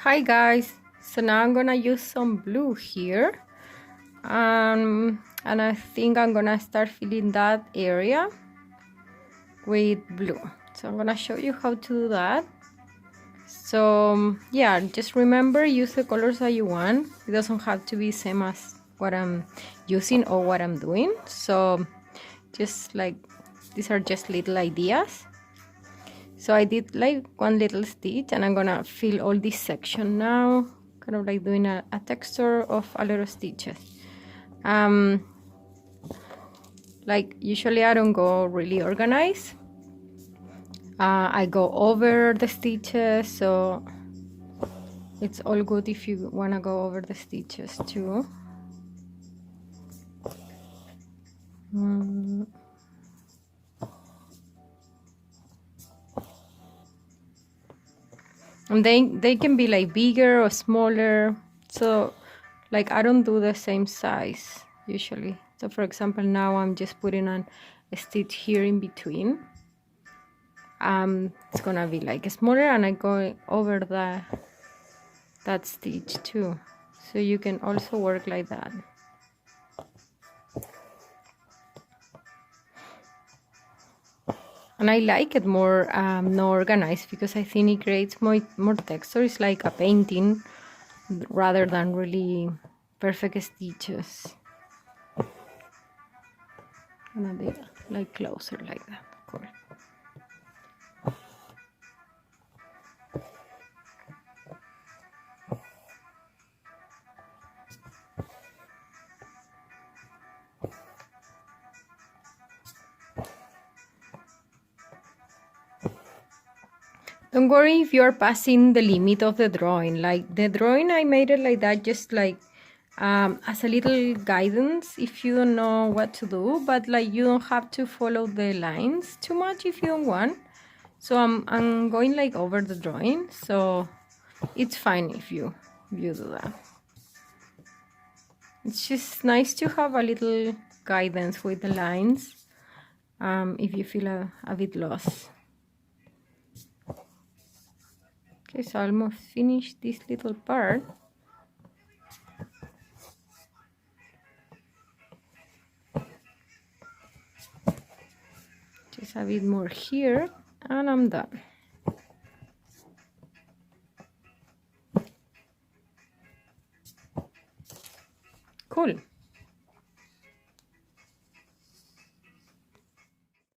Hi guys, so now I'm gonna use some blue here, and I think I'm gonna start filling that area with blue. So I'm gonna show you how to do that. So yeah, just remember, use the colors that you want. It doesn't have to be same as what I'm using or what I'm doing. So just like, these are just little ideas. So I did like one little stitch, and I'm gonna fill all this section now, kind of like doing a texture of a lot of stitches. Like usually I don't go really organized. I go over the stitches, so it's all good if you wanna go over the stitches too. And they can be like bigger or smaller, so like I don't do the same size usually. So for example, now I'm just putting on a stitch here in between. It's gonna be like smaller, and I go over that stitch too, so you can also work like that. And I like it more not organized, because I think it creates more texture. It's like a painting rather than really perfect stitches. Gonna be like closer like that, of course. Don't worry if you're passing the limit of the drawing. Like the drawing, I made it like that, just like as a little guidance if you don't know what to do, but like you don't have to follow the lines too much if you don't want. So I'm going like over the drawing, so it's fine if you do that. It's just nice to have a little guidance with the lines if you feel a bit lost. Okay, so I almost finished this little part. Just a bit more here, and I'm done. Cool.